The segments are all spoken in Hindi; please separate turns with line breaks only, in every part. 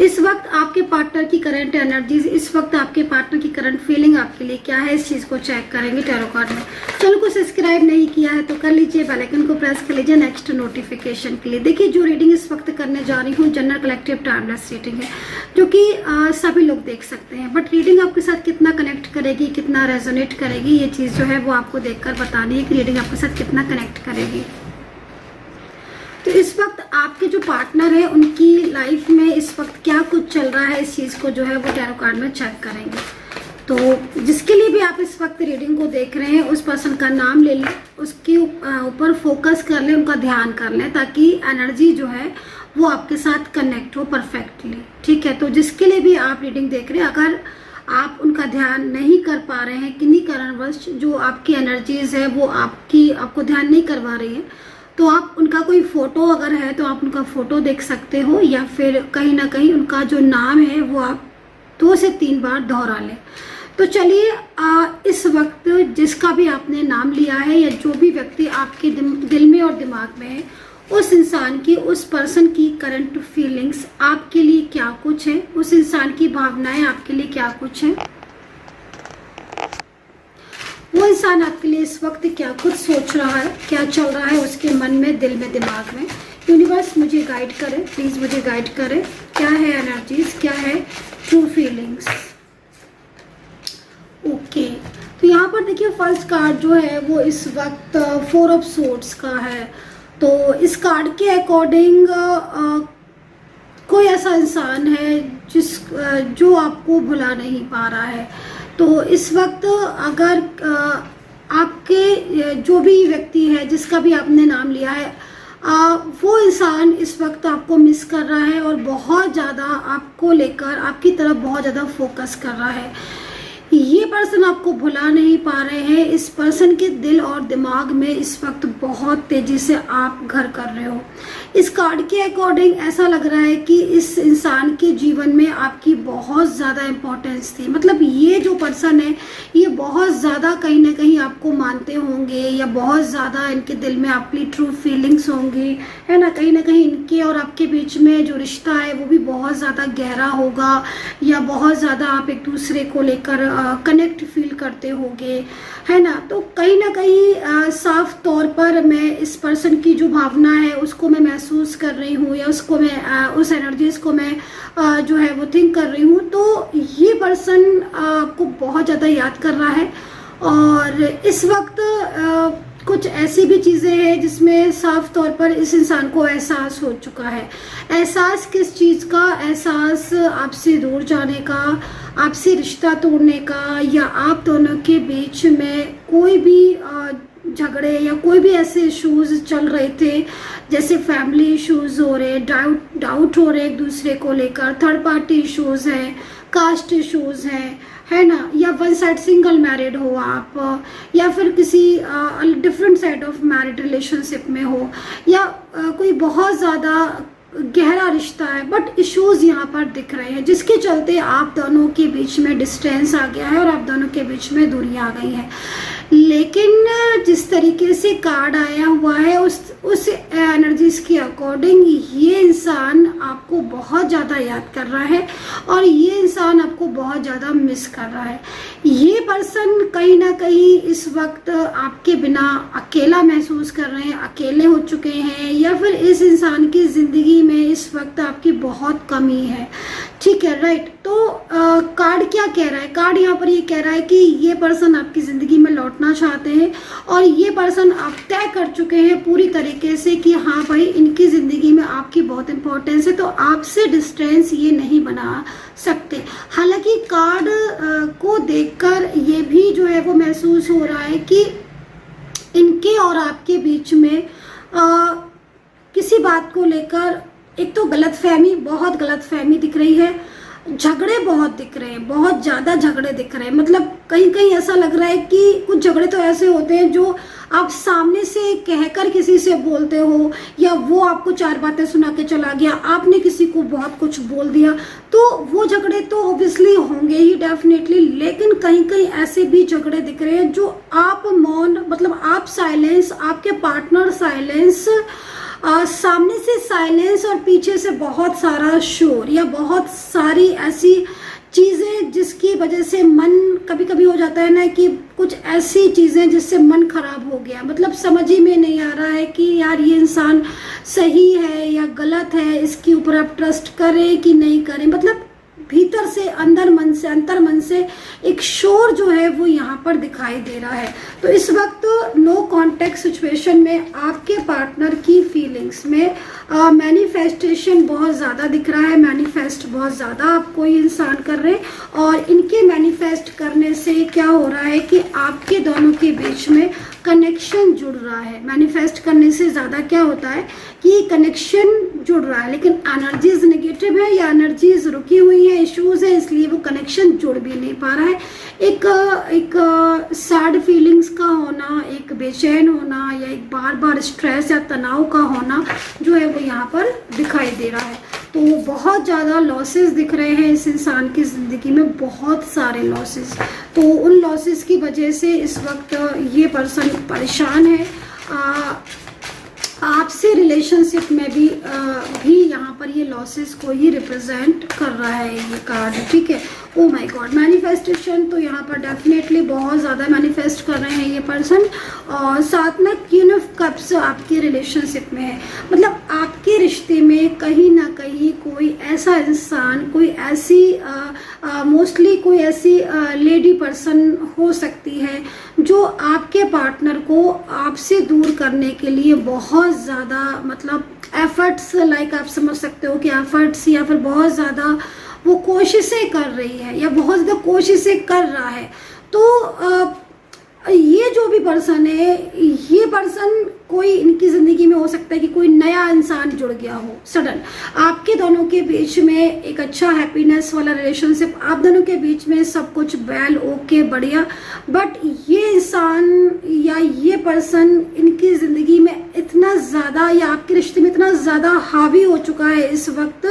इस वक्त आपके पार्टनर की करंट एनर्जीज, इस वक्त आपके पार्टनर की करंट फीलिंग आपके लिए क्या है, इस चीज को चेक करेंगे टैरो कार्ड में। चैनल को सब्सक्राइब नहीं किया है तो कर लीजिए, बेल आइकन को प्रेस कर लीजिए नेक्स्ट नोटिफिकेशन के लिए। देखिए जो रीडिंग इस वक्त करने जा रही हूँ जनरल कलेक्टिव टाइमलेस रीडिंग है, जो कि सभी लोग देख सकते हैं, बट रीडिंग आपके साथ कितना कनेक्ट करेगी, कितना रेजोनेट करेगी, ये चीज जो है वो आपको देखकर बतानी है कि रीडिंग आपके साथ कितना कनेक्ट करेगी। तो इस वक्त आपके जो पार्टनर है उनकी लाइफ में इस वक्त क्या कुछ चल रहा है, इस चीज को जो है वो टैरो कार्ड में चेक करेंगे। तो जिसके लिए भी आप इस वक्त रीडिंग को देख रहे हैं उस पर्सन का नाम ले लें, उसके ऊपर फोकस कर लें, उनका ध्यान कर लें, ताकि एनर्जी जो है वो आपके साथ कनेक्ट हो परफेक्टली। ठीक है, तो जिसके लिए भी आप रीडिंग देख रहे हैं, अगर आप उनका ध्यान नहीं कर पा रहे हैं किन्हीं कारणवश, जो आपकी एनर्जीज है वो आपको ध्यान नहीं करवा रही है, तो आप उनका कोई फोटो अगर है तो आप उनका फोटो देख सकते हो, या फिर कहीं ना कहीं उनका जो नाम है वो आप 2 से 3 बार दोहरा लें। तो चलिए इस वक्त जिसका भी आपने नाम लिया है या जो भी व्यक्ति आपके दिल में और दिमाग में है, उस इंसान की, उस पर्सन की करंट फीलिंग्स आपके लिए क्या कुछ है, उस इंसान की भावनाएं आपके लिए क्या कुछ है, वो इंसान आपके लिए इस वक्त क्या कुछ सोच रहा है, क्या चल रहा है उसके मन में, दिल में, दिमाग में। यूनिवर्स मुझे गाइड करे, प्लीज मुझे गाइड करे, क्या है एनर्जीज, क्या है ट्रू फीलिंग्स। ओके, तो यहाँ पर देखिए फर्स्ट कार्ड जो है वो इस वक्त 4 ऑफ सोर्ड्स का है। तो इस कार्ड के अकॉर्डिंग कोई ऐसा इंसान है जो आपको भुला नहीं पा रहा है। तो इस वक्त अगर आपके जो भी व्यक्ति है, जिसका भी आपने नाम लिया है, वो इंसान इस वक्त आपको मिस कर रहा है और बहुत ज़्यादा आपको लेकर आपकी तरफ बहुत ज़्यादा फोकस कर रहा है। ये पर्सन आपको भुला नहीं पा रहे हैं। इस पर्सन के दिल और दिमाग में इस वक्त बहुत तेजी से आप घर कर रहे हो। इस कार्ड के अकॉर्डिंग ऐसा लग रहा है कि इस इंसान के जीवन में आपकी बहुत ज़्यादा इम्पोर्टेंस थी। मतलब ये जो पर्सन है ये बहुत ज़्यादा कहीं ना कहीं आपको मानते होंगे, या बहुत ज़्यादा इनके दिल में आपकी ट्रू फीलिंग्स होंगी, है ना। कहीं ना कहीं इनके और आपके बीच में जो रिश्ता है वो भी बहुत ज़्यादा गहरा होगा, या बहुत ज़्यादा आप एक दूसरे को लेकर कनेक्ट फील करते होंगे, है ना। तो कहीं ना कहीं साफ तौर पर मैं इस पर्सन की जो भावना है उसको मैं महसूस कर रही हूँ, या उसको मैं उस एनर्जीज को मैं जो है वो थिंक कर रही हूँ। तो ये पर्सन आपको बहुत ज़्यादा याद कर रहा है, और इस वक्त कुछ ऐसी भी चीज़ें हैं जिसमें साफ तौर पर इस इंसान को एहसास हो चुका है। एहसास किस चीज़ का? एहसास आपसे दूर जाने का, आपसे रिश्ता तोड़ने का, या आप दोनों के बीच में कोई भी झगड़े या कोई भी ऐसे इश्यूज चल रहे थे, जैसे फैमिली इश्यूज हो रहे, डाउट हो रहे एक दूसरे को लेकर, थर्ड पार्टी इश्यूज हैं, कास्ट इश्यूज हैं, है ना, या वन साइड सिंगल मैरिड हो आप, या फिर किसी different side of married relationship में हो, या कोई बहुत ज़्यादा गहरा रिश्ता है, बट इश्यूज यहाँ पर दिख रहे हैं, जिसके चलते आप दोनों के बीच में डिस्टेंस आ गया है और आप दोनों के बीच में दूरी आ गई है। लेकिन जिस तरीके से कार्ड आया हुआ है उस एनर्जीज के अकॉर्डिंग ये इंसान आपको बहुत ज़्यादा याद कर रहा है, और ये इंसान आपको बहुत ज़्यादा मिस कर रहा है। ये पर्सन कहीं ना कहीं इस वक्त आपके बिना अकेला महसूस कर रहे हैं, अकेले हो चुके हैं, या फिर इस इंसान की ज़िंदगी में इस वक्त आपकी बहुत कमी है। ठीक है, राइट। तो कार्ड क्या कह रहा है? कार्ड यहाँ पर ये कह रहा है कि ये पर्सन आपकी ज़िंदगी में लौटना चाहते हैं, और ये पर्सन आप तय कर चुके हैं पूरी तरीके से कि हाँ भाई इनकी ज़िंदगी में आपकी बहुत इंपॉर्टेंस है, तो आपसे डिस्टेंस ये नहीं बना सकते। हालांकि कार्ड को देखकर ये भी जो है वो महसूस हो रहा है कि इनके और आपके बीच में किसी बात को लेकर एक तो गलतफहमी, बहुत गलतफहमी दिख रही है, झगड़े बहुत दिख रहे हैं, बहुत ज़्यादा झगड़े दिख रहे हैं। मतलब कहीं कहीं ऐसा लग रहा है कि कुछ झगड़े तो ऐसे होते हैं जो आप सामने से कहकर किसी से बोलते हो, या वो आपको 4 बातें सुना के चला गया, आपने किसी को बहुत कुछ बोल दिया, तो वो झगड़े तो ऑब्वियसली होंगे ही डेफिनेटली। लेकिन कहीं कहीं ऐसे भी झगड़े दिख रहे हैं जो आप मौन, मतलब आप साइलेंस, आपके पार्टनर साइलेंस सामने से साइलेंस और पीछे से बहुत सारा शोर या बहुत सारी ऐसी चीज़ें जिसकी वजह से मन कभी कभी हो जाता है ना कि कुछ ऐसी चीज़ें जिससे मन खराब हो गया, मतलब समझ ही में नहीं आ रहा है कि यार ये इंसान सही है या गलत है, इसके ऊपर आप ट्रस्ट करें कि नहीं करें। मतलब भीतर से अंतर मन से एक शोर जो है वो यहाँ पर दिखाई दे रहा है। तो इस वक्त नो कॉन्टेक्ट सिचुएशन में आपके पार्टनर की फीलिंग्स में मैनिफेस्टेशन बहुत ज़्यादा दिख रहा है। मैनिफेस्ट बहुत ज़्यादा आप कोई इंसान कर रहे हैं और इनके मैनिफेस्ट करने से क्या हो रहा है कि आपके दोनों के बीच में कनेक्शन जुड़ रहा है। मैनिफेस्ट करने से ज़्यादा क्या होता है कि कनेक्शन जुड़ रहा है, लेकिन एनर्जीज नेगेटिव है या एनर्जीज रुकी हुई है, इश्यूज है, इसलिए वो कनेक्शन जुड़ भी नहीं पा रहा है। एक सैड फीलिंग्स का होना, एक बेचैन होना या एक बार बार स्ट्रेस या तनाव का होना जो है वो यहाँ पर दिखाई दे रहा है। तो बहुत ज़्यादा लॉसेस दिख रहे हैं इस इंसान की ज़िंदगी में, बहुत सारे लॉसेस। तो उन लॉसेस की वजह से इस वक्त ये पर्सन परेशान है। आपसे रिलेशनशिप में भी यहाँ पर ये लॉसेस को ही रिप्रेजेंट कर रहा है ये कार्ड, ठीक है। ओ माय गॉड, मैनिफेस्टेशन तो यहाँ पर डेफिनेटली बहुत ज़्यादा मैनिफेस्ट कर रहे हैं ये पर्सन। और साथ में क्वीन ऑफ कप्स आपके रिलेशनशिप में है, मतलब आपके रिश्ते में कहीं ना कहीं कोई ऐसा इंसान, कोई ऐसी मोस्टली कोई ऐसी लेडी पर्सन हो सकती है जो आपके पार्टनर को आपसे दूर करने के लिए बहुत ज़्यादा मतलब एफर्ट्स, लाइक आप समझ सकते हो कि एफर्ट्स या फिर बहुत ज़्यादा वो कोशिशें कर रही है या बहुत ज़्यादा कोशिशें कर रहा है। तो ये जो भी पर्सन है, ये पर्सन कोई इनकी ज़िंदगी में हो सकता है कि कोई नया इंसान जुड़ गया हो सडन, आपके दोनों के बीच में एक अच्छा हैप्पीनेस वाला रिलेशनशिप, आप दोनों के बीच में सब कुछ वेल ओके बढ़िया। बट ये इंसान या ये पर्सन इनकी ज़िंदगी में इतना ज़्यादा या आपके रिश्ते में इतना ज़्यादा हावी हो चुका है इस वक्त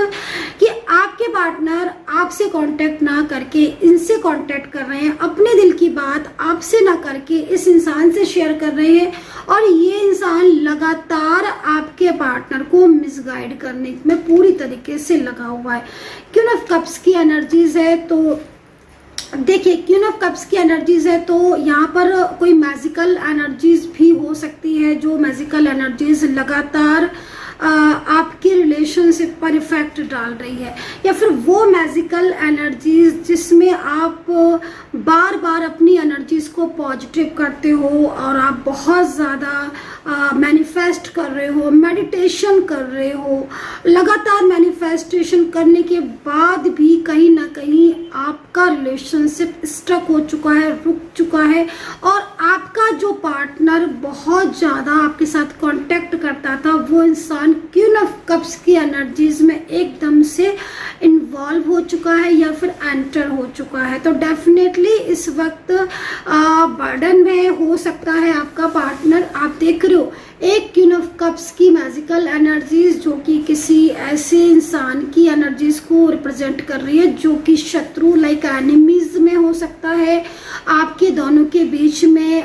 कि आपके पार्टनर आपसे कांटेक्ट ना करके इनसे कांटेक्ट कर रहे हैं, अपने दिल की बात आपसे ना करके इस इंसान से शेयर कर रहे हैं। और ये इंसान लगातार आपके पार्टनर को मिसगाइड करने में पूरी तरीके से लगा हुआ है। क्वीन ऑफ कप्स की एनर्जीज है, तो देखिए क्वीन ऑफ कप्स की एनर्जीज है तो यहाँ पर कोई मैजिकल एनर्जीज भी हो सकती है, जो मैजिकल एनर्जीज लगातार आपके रिलेशनशिप पर इफेक्ट डाल रही है, या फिर वो मैजिकल एनर्जीज जिसमें आप बार बार अपनी एनर्जीज को पॉजिटिव करते हो और आप बहुत ज़्यादा मैनिफेस्ट कर रहे हो, मेडिटेशन कर रहे हो। लगातार मैनिफेस्टेशन करने के बाद भी कहीं ना कहीं आपका रिलेशनशिप स्टक हो चुका है, रुक चुका है, और आपका जो पार्टनर बहुत ज़्यादा आपके साथ कांटेक्ट करता था वो इंसान क्वीन ऑफ कप्स की एनर्जीज में एकदम से इन्वॉल्व हो चुका है या फिर एंटर हो चुका है। तो डेफिनेटली इस वक्त बर्डन में हो सकता है आपका पार्टनर। आप देख रहे हो एक क्वीन ऑफ कप्स की मैजिकल एनर्जीज जो कि किसी ऐसे इंसान की एनर्जीज को रिप्रेजेंट कर रही है जो कि शत्रु लाइक एनिमीज में हो सकता है। आपके दोनों के बीच में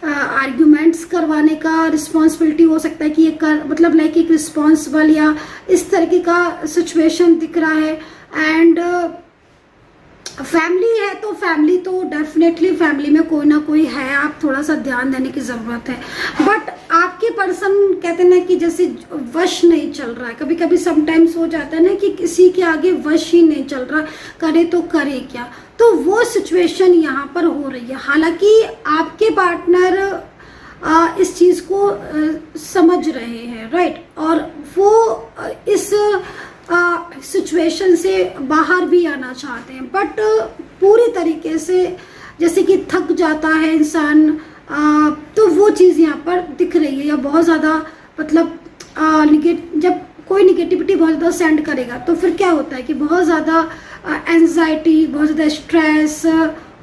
आर्ग्यूमेंट्स करवाने का रिस्पॉन्सिबिलिटी हो सकता है कि ये कर मतलब लाइक एक रिस्पॉन्सिबल या इस तरीके का सिचुएशन दिख रहा है। एंड फैमिली है तो फैमिली तो डेफिनेटली फैमिली में कोई ना कोई है, आप थोड़ा सा ध्यान देने की ज़रूरत है। बट आपके पर्सन कहते हैं ना कि जैसे वश नहीं चल रहा है, कभी कभी समटाइम्स हो जाता है ना कि किसी के आगे वश ही नहीं चल रहा, करे तो करे क्या, तो वो सिचुएशन यहाँ पर हो रही है। हालांकि आपके पार्टनर इस चीज़ को समझ रहे हैं, राइट, और वो इस सिचुएशन से बाहर भी आना चाहते हैं, बट पूरी तरीके से जैसे कि थक जाता है इंसान, तो वो चीज़ यहाँ पर दिख रही है। या बहुत ज़्यादा मतलब जब कोई निगेटिविटी बहुत ज़्यादा सेंड करेगा तो फिर क्या होता है कि बहुत ज़्यादा एंजाइटी, बहुत ज़्यादा स्ट्रेस,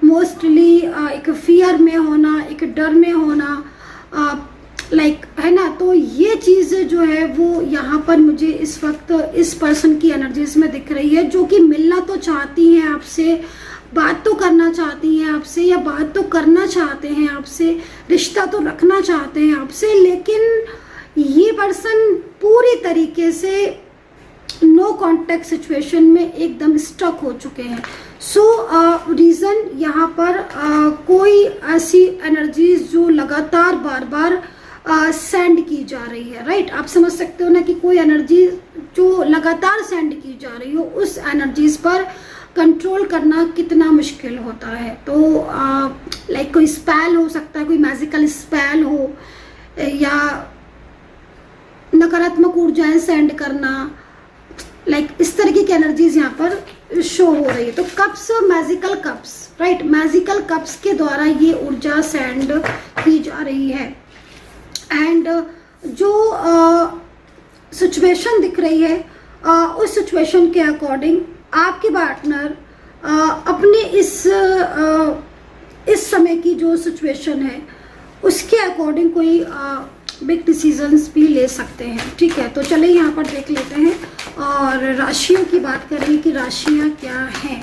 मोस्टली एक फियर में होना, एक डर में होना, लाइक है ना। तो ये चीज़ जो है वो यहाँ पर मुझे इस वक्त इस पर्सन की एनर्जीज में दिख रही है, जो कि मिलना तो चाहती हैं आपसे, बात तो करना चाहती हैं आपसे, या बात तो करना चाहते हैं आपसे, रिश्ता तो रखना चाहते हैं आपसे, लेकिन ये पर्सन पूरी तरीके से नो कांटेक्ट सिचुएशन में एकदम स्टक हो चुके हैं। सो रीज़न यहाँ पर कोई ऐसी एनर्जीज जो लगातार बार बार सेंड की जा रही है, राइट। आप समझ सकते हो ना कि कोई एनर्जी जो लगातार सेंड की जा रही हो, उस एनर्जीज पर कंट्रोल करना कितना मुश्किल होता है। तो लाइक कोई स्पेल हो सकता है, कोई मैजिकल स्पेल हो, या नकारात्मक ऊर्जाएं सेंड करना, लाइक इस तरीके की एनर्जीज यहाँ पर शो हो रही है। तो cups, magical cups, right, magical cups के द्वारा ये ऊर्जा सेंड की जा रही है। एंड जो सिचुएशन दिख रही है, उस सिचुएशन के अकॉर्डिंग आपके पार्टनर अपने इस समय की जो सिचुएशन है उसके अकॉर्डिंग कोई बिग डिसीजंस भी ले सकते हैं, ठीक है। तो चलिए यहाँ पर देख लेते हैं और राशियों की बात करेंगे कि राशियाँ क्या हैं,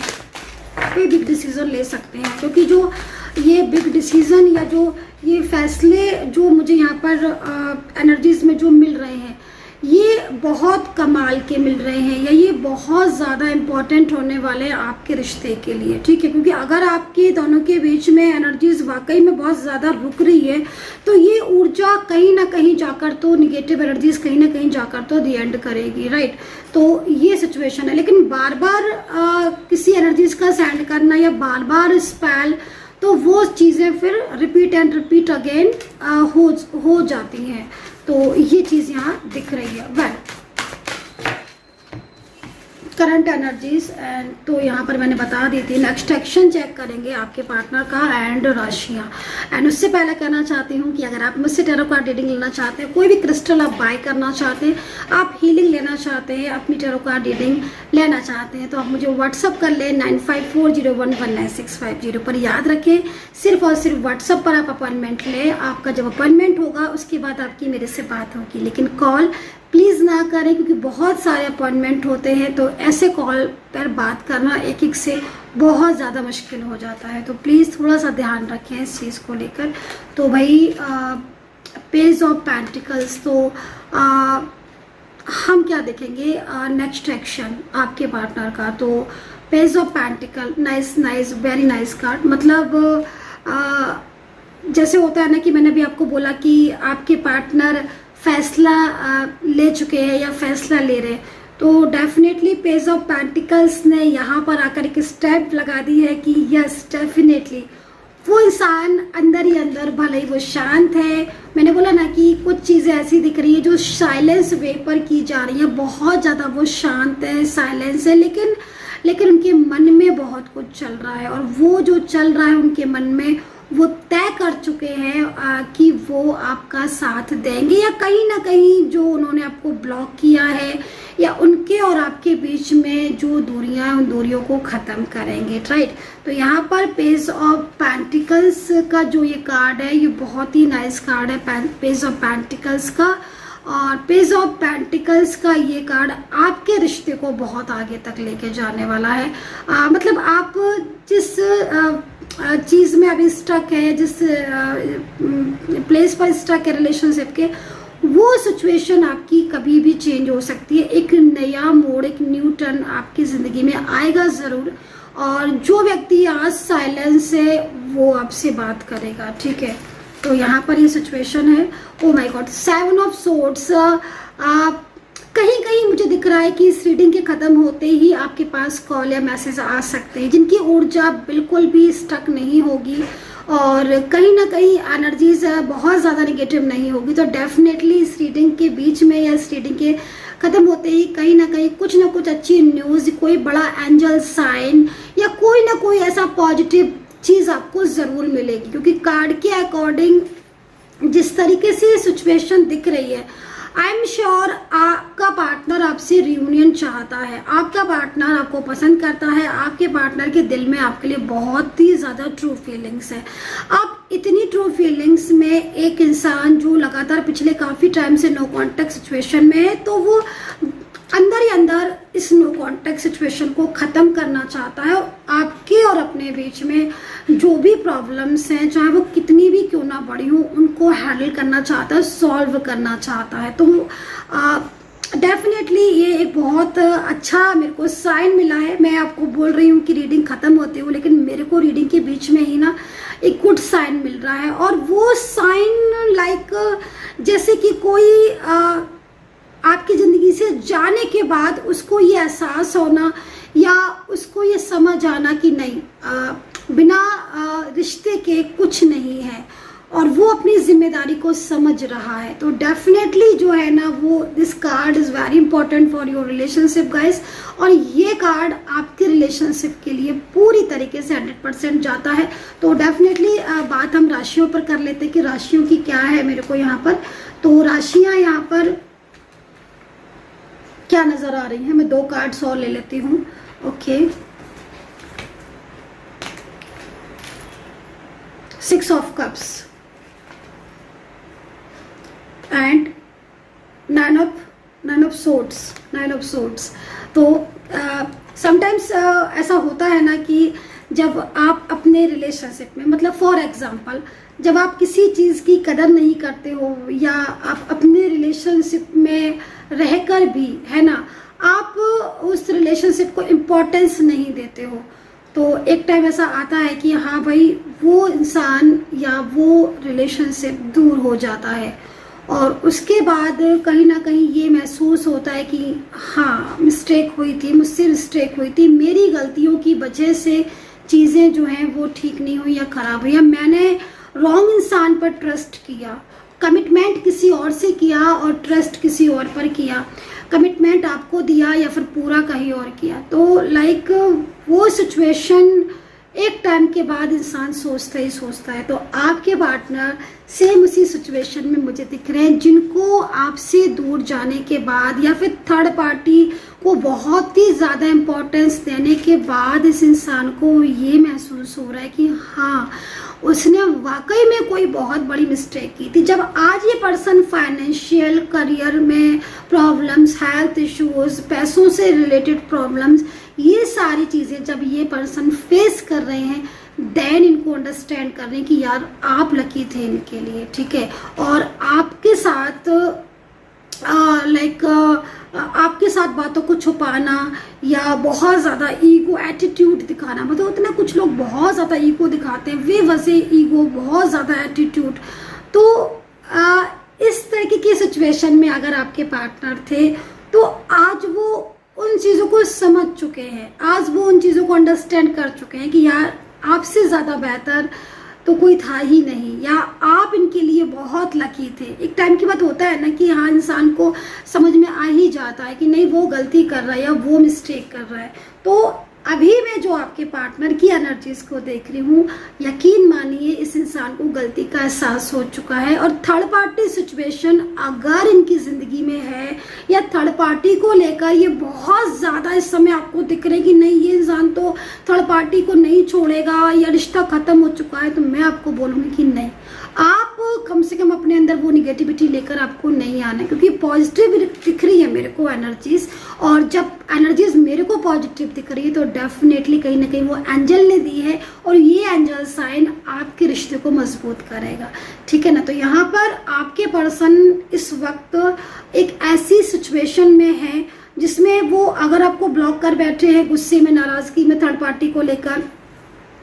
कोई बिग डिसीजन ले सकते हैं। क्योंकि जो ये बिग डिसीजन या जो ये फैसले जो मुझे यहाँ पर एनर्जीज में जो मिल रहे हैं, ये बहुत कमाल के मिल रहे हैं, या ये बहुत ज़्यादा इम्पोर्टेंट होने वाले हैं आपके रिश्ते के लिए, ठीक है। क्योंकि अगर आपके दोनों के बीच में एनर्जीज वाकई में बहुत ज़्यादा रुक रही है, तो ये ऊर्जा कहीं ना कहीं जाकर तो निगेटिव एनर्जीज कहीं ना कहीं जाकर तो दी एंड करेगी, राइट। तो ये सिचुएशन है। लेकिन बार बार किसी एनर्जीज का सेंड करना या बार बार स्पेल, तो वो चीज़ें फिर रिपीट एंड रिपीट अगेन हो जाती हैं। तो ये चीज़ यहाँ दिख रही है। वेल, करंट एनर्जीज एंड तो यहाँ पर मैंने बता दी थी। नेक्स्ट एक्शन चेक करेंगे आपके पार्टनर का एंड राशियाँ। एंड उससे पहले कहना चाहती हूँ कि अगर आप मुझसे टैरो कार्ड रीडिंग लेना चाहते हैं, कोई भी क्रिस्टल आप बाय करना चाहते हैं, आप हीलिंग लेना चाहते हैं, अपनी टैरो कार्ड रीडिंग लेना चाहते हैं, तो आप मुझे व्हाट्सअप कर लें 9540119650 पर। याद रखें, सिर्फ और सिर्फ व्हाट्सअप पर आप अपॉइंटमेंट लें। आपका जब अपॉइंटमेंट होगा उसके बाद आपकी मेरे से बात होगी, लेकिन कॉल प्लीज़ ना करें, क्योंकि बहुत सारे अपॉइंटमेंट होते हैं। तो ऐसे कॉल पर बात करना एक एक से बहुत ज़्यादा मुश्किल हो जाता है। तो प्लीज़ थोड़ा सा ध्यान रखें इस चीज़ को लेकर। तो भाई पेज ऑफ पेंटिकल्स, तो हम क्या देखेंगे नेक्स्ट एक्शन आपके पार्टनर का। तो page of pentacle, nice nice, very nice card. मतलब जैसे होता है ना कि मैंने भी आपको बोला कि आपके पार्टनर फैसला ले चुके हैं या फैसला ले रहे हैं, तो डेफिनेटली पेज ऑफ पेंटिकल्स ने यहाँ पर आकर एक स्टेप लगा दी है कि यस, डेफिनेटली वो इंसान अंदर ही अंदर, भले ही वो शांत है, मैंने बोला ना कि कुछ चीज़ें ऐसी दिख रही है जो साइलेंस वे पर की जा रही है, बहुत ज़्यादा वो शांत है, साइलेंस है, लेकिन उनके मन में बहुत कुछ चल रहा है। और वो जो चल रहा है उनके मन में, वो तय कर चुके हैं कि वो आपका साथ देंगे, या कहीं ना कहीं जो उन्होंने आपको ब्लॉक किया है या उनके और आपके बीच में जो दूरियां हैं, उन दूरियों को ख़त्म करेंगे, राइट। तो यहाँ पर पेज ऑफ पेंटिकल्स का जो ये कार्ड है, ये बहुत ही नाइस कार्ड है, पेज ऑफ पेंटिकल्स का। और पेज ऑफ पेंटिकल्स का ये कार्ड आपके रिश्ते को बहुत आगे तक लेके जाने वाला है। मतलब आप जिस चीज़ में अभी स्टक है, जिस प्लेस पर स्टक है रिलेशनशिप के, वो सिचुएशन आपकी कभी भी चेंज हो सकती है। एक नया मोड़, एक न्यू टर्न आपकी ज़िंदगी में आएगा ज़रूर। और जो व्यक्ति आज साइलेंस है वो आपसे बात करेगा, ठीक है। तो यहाँ पर ये सिचुएशन है। Oh my God, 7 of swords. कहीं कहीं मुझे दिख रहा है कि इस रीडिंग के ख़त्म होते ही आपके पास कॉल या मैसेज आ सकते हैं, जिनकी ऊर्जा बिल्कुल भी स्टक नहीं होगी और कहीं ना कहीं एनर्जीज बहुत ज़्यादा नेगेटिव नहीं होगी। तो डेफिनेटली इस रीडिंग के बीच में या इस रीडिंग के ख़त्म होते ही कहीं ना कहीं कुछ ना कुछ अच्छी न्यूज़, कोई बड़ा एंजल साइन या कोई ना कोई ऐसा पॉजिटिव चीज़ आपको ज़रूर मिलेगी। क्योंकि कार्ड के अकॉर्डिंग जिस तरीके से सिचुएशन दिख रही है, आई एम श्योर आपका पार्टनर आपसे रियूनियन चाहता है, आपका पार्टनर आपको पसंद करता है, आपके पार्टनर के दिल में आपके लिए बहुत ही ज़्यादा ट्रू फीलिंग्स है। अब इतनी ट्रू फीलिंग्स में एक इंसान जो लगातार पिछले काफ़ी टाइम से नो कॉन्टेक्ट सिचुएशन में है, तो वो अंदर ही अंदर इस नो कॉन्टैक्ट सिचुएशन को ख़त्म करना चाहता है और आपके और अपने बीच में जो भी प्रॉब्लम्स हैं, चाहे वो कितनी भी क्यों ना बड़ी हो, उनको हैंडल करना चाहता है, सॉल्व करना चाहता है। तो डेफिनेटली ये एक बहुत अच्छा मेरे को साइन मिला है। मैं आपको बोल रही हूँ कि रीडिंग ख़त्म होती हूँ, लेकिन मेरे को रीडिंग के बीच में ही ना एक गुड साइन मिल रहा है। और वो साइन लाइक जैसे कि कोई आपकी ज़िंदगी से जाने के बाद उसको ये एहसास होना या उसको ये समझ आना कि नहीं, बिना रिश्ते के कुछ नहीं है और वो अपनी जिम्मेदारी को समझ रहा है। तो डेफिनेटली जो है ना वो this card is very important for your relationship guys. और ये कार्ड आपके रिलेशनशिप के लिए पूरी तरीके से 100% जाता है। तो डेफिनेटली बात हम राशियों पर कर लेते हैं कि राशियों की क्या है मेरे को यहाँ पर। तो राशियाँ यहाँ पर क्या नजर आ रही हैं, मैं 2 कार्ड्स और ले लेती हूँ। Okay, 6 of cups and 9 of swords. तो समटाइम्स ऐसा होता है ना कि जब आप अपने रिलेशनशिप में, मतलब फॉर एग्जांपल, जब आप किसी चीज़ की कदर नहीं करते हो या आप अपने रिलेशनशिप में रहकर भी, है ना, आप उस रिलेशनशिप को इम्पोर्टेंस नहीं देते हो, तो एक टाइम ऐसा आता है कि हाँ भाई वो इंसान या वो रिलेशनशिप दूर हो जाता है और उसके बाद कहीं ना कहीं ये महसूस होता है कि हाँ मिस्टेक हुई थी, मुझसे मिस्टेक हुई थी, मेरी गलतियों की वजह से चीज़ें जो हैं वो ठीक नहीं हुई या ख़राब हुई, या मैंने रॉन्ग इंसान पर ट्रस्ट किया, कमिटमेंट किसी और से किया और ट्रस्ट किसी और पर किया, कमिटमेंट आपको दिया या फिर पूरा कहीं और किया। तो लाइक वो सिचुएशन एक टाइम के बाद इंसान सोचता ही सोचता है। तो आपके पार्टनर सेम उसी सिचुएशन में मुझे दिख रहे हैं, जिनको आपसे दूर जाने के बाद या फिर थर्ड पार्टी को बहुत ही ज़्यादा इम्पोर्टेंस देने के बाद इस इंसान को ये महसूस हो रहा है कि हाँ उसने वाकई में कोई बहुत बड़ी मिस्टेक की थी। जब आज ये पर्सन फाइनेंशियल, करियर में प्रॉब्लम्स, हेल्थ इश्यूज, पैसों से रिलेटेड प्रॉब्लम्स, ये सारी चीज़ें जब ये पर्सन फेस कर रहे हैं, देन इनको अंडरस्टैंड कर रहे हैं कि यार आप लकी थे इनके लिए, ठीक है। और आपके साथ आपके साथ बातों को छुपाना या बहुत ज़्यादा ईगो एटीट्यूड दिखाना, मतलब उतना कुछ लोग बहुत ज़्यादा ईगो दिखाते हैं, वे वैसे ईगो, बहुत ज़्यादा एटीट्यूड। तो इस तरीके की सिचुएशन में अगर आपके पार्टनर थे तो आज वो उन चीज़ों को समझ चुके हैं, आज वो उन चीज़ों को अंडरस्टैंड कर चुके हैं कि यार आपसे ज़्यादा बेहतर तो कोई था ही नहीं, या आप इनके लिए बहुत लकी थे। एक टाइम की बात होता है ना कि हाँ इंसान को समझ में आ ही जाता है कि नहीं वो गलती कर रहा है या वो मिस्टेक कर रहा है। तो अभी मैं जो आपके पार्टनर की एनर्जीज को देख रही हूँ, यकीन मानिए इस इंसान को गलती का एहसास हो चुका है। और थर्ड पार्टी सिचुएशन अगर इनकी ज़िंदगी में है या थर्ड पार्टी को लेकर ये बहुत ज़्यादा इस समय आपको दिख रहे कि नहीं ये इंसान तो थर्ड पार्टी को नहीं छोड़ेगा या रिश्ता ख़त्म हो चुका है, तो मैं आपको बोलूँगी कि नहीं, आप कम से कम अपने अंदर वो निगेटिविटी लेकर आपको नहीं आना है, क्योंकि पॉजिटिव दिख रही है मेरे को एनर्जीज। और जब एनर्जीज मेरे को पॉजिटिव दिख रही है तो डेफिनेटली कहीं ना कहीं वो एंजल ने दी है और ये एंजल साइन आपके रिश्ते को मजबूत करेगा, ठीक है ना। तो यहाँ पर आपके पर्सन इस वक्त एक ऐसी सिचुएशन में है जिसमें वो अगर आपको ब्लॉक कर बैठे हैं गुस्से में, नाराजगी में थर्ड पार्टी को लेकर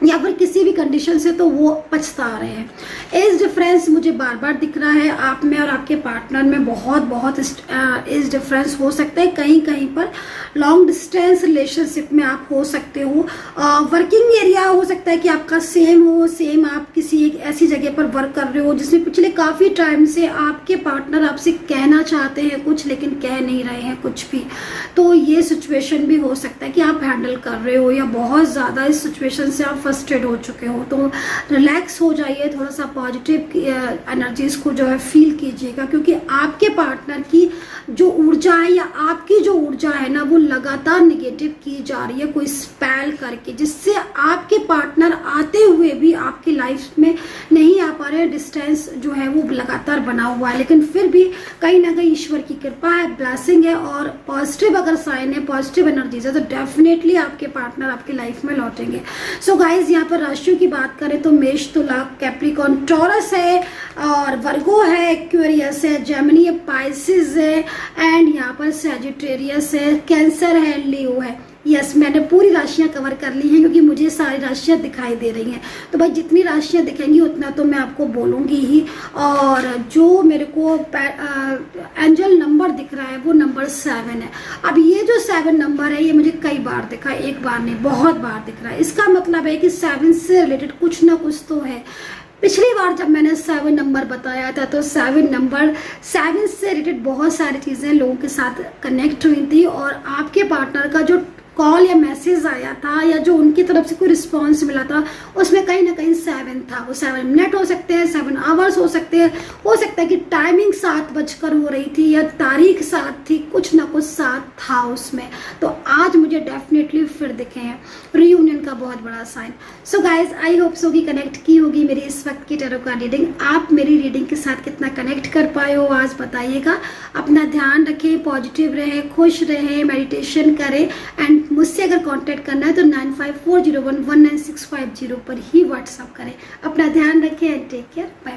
या फिर किसी भी कंडीशन से, तो वो पछता रहे हैं। एज डिफरेंस मुझे बार बार दिख रहा है आप में और आपके पार्टनर में, बहुत एज डिफरेंस हो सकता है। कहीं कहीं पर लॉन्ग डिस्टेंस रिलेशनशिप में आप हो सकते हो। वर्किंग एरिया हो सकता है कि आपका सेम हो, सेम आप किसी एक ऐसी जगह पर वर्क कर रहे हो जिसमें पिछले काफ़ी टाइम से आपके पार्टनर आपसे कहना चाहते हैं कुछ लेकिन कह नहीं रहे हैं कुछ भी। तो ये सिचुएशन भी हो सकता है कि आप हैंडल कर रहे हो या बहुत ज़्यादा इस सिचुएशन से आप फ्रस्ट्रेट हो चुके हो। तो रिलैक्स हो जाइए, थोड़ा सा पॉजिटिव एनर्जीज को जो है फील कीजिएगा, क्योंकि आपके पार्टनर की जो ऊर्जा है या आपकी जो ऊर्जा है ना वो लगातार निगेटिव की जा रही है कोई स्पेल करके, जिससे आपके पार्टनर आते हुए भी आपकी लाइफ में नहीं आ पा रहे हैं। डिस्टेंस जो है वो लगातार बना हुआ है, लेकिन फिर भी कहीं ना कहीं ईश्वर की कृपा है, ब्लेसिंग है और पॉजिटिव अगर साइन है, पॉजिटिव एनर्जीज है तो डेफिनेटली आपके पार्टनर आपकी लाइफ में लौटेंगे। सो गाइज यहाँ पर राशियों की बात करें तो मेष, तुला, कैप्रिकॉर्न, टॉरस है और वर्गो है, एक्वेरियस है, जेमिनी है, पाइसिस है एंड यहाँ पर सैजिटेरियस है, कैंसर है, लियो है। यस, मैंने पूरी राशियां कवर कर ली हैं क्योंकि मुझे सारी राशियां दिखाई दे रही हैं। तो भाई जितनी राशियां दिखेंगी उतना तो मैं आपको बोलूँगी ही। और जो मेरे को एंजल नंबर दिख रहा है वो नंबर 7 है। अब ये जो 7 नंबर है ये मुझे कई बार दिखा है, एक बार नहीं बहुत बार दिख रहा है। इसका मतलब है कि 7 से रिलेटेड कुछ ना कुछ तो है। पिछली बार जब मैंने 7 नंबर बताया था तो 7 से रिलेटेड बहुत सारी चीज़ें लोगों के साथ कनेक्ट हुई थी और आपके पार्टनर का जो कॉल या मैसेज आया था या जो उनकी तरफ से कोई रिस्पॉन्स मिला था उसमें कहीं ना कहीं 7 था। वो 7 मिनट हो सकते हैं, 7 आवर्स हो सकते हैं, हो सकता है कि टाइमिंग 7 बजकर हो रही थी या तारीख 7 थी, कुछ ना कुछ 7 था उसमें। तो आज मुझे डेफिनेटली फिर दिखे हैं रीयूनियन का बहुत बड़ा sign. So guys I hope so कि कनेक्ट की होगी मेरी इस वक्त की टैरो कार्ड रीडिंग। आप मेरी रीडिंग के साथ कितना कनेक्ट कर पाए हो आज बताइएगा। अपना ध्यान रखें, पॉजिटिव रहें, खुश रहें, मेडिटेशन करें एंड मुझसे अगर कांटेक्ट करना है तो 9540119650 पर ही व्हाट्सअप करें। अपना ध्यान रखें एंड टेक केयर। बाय।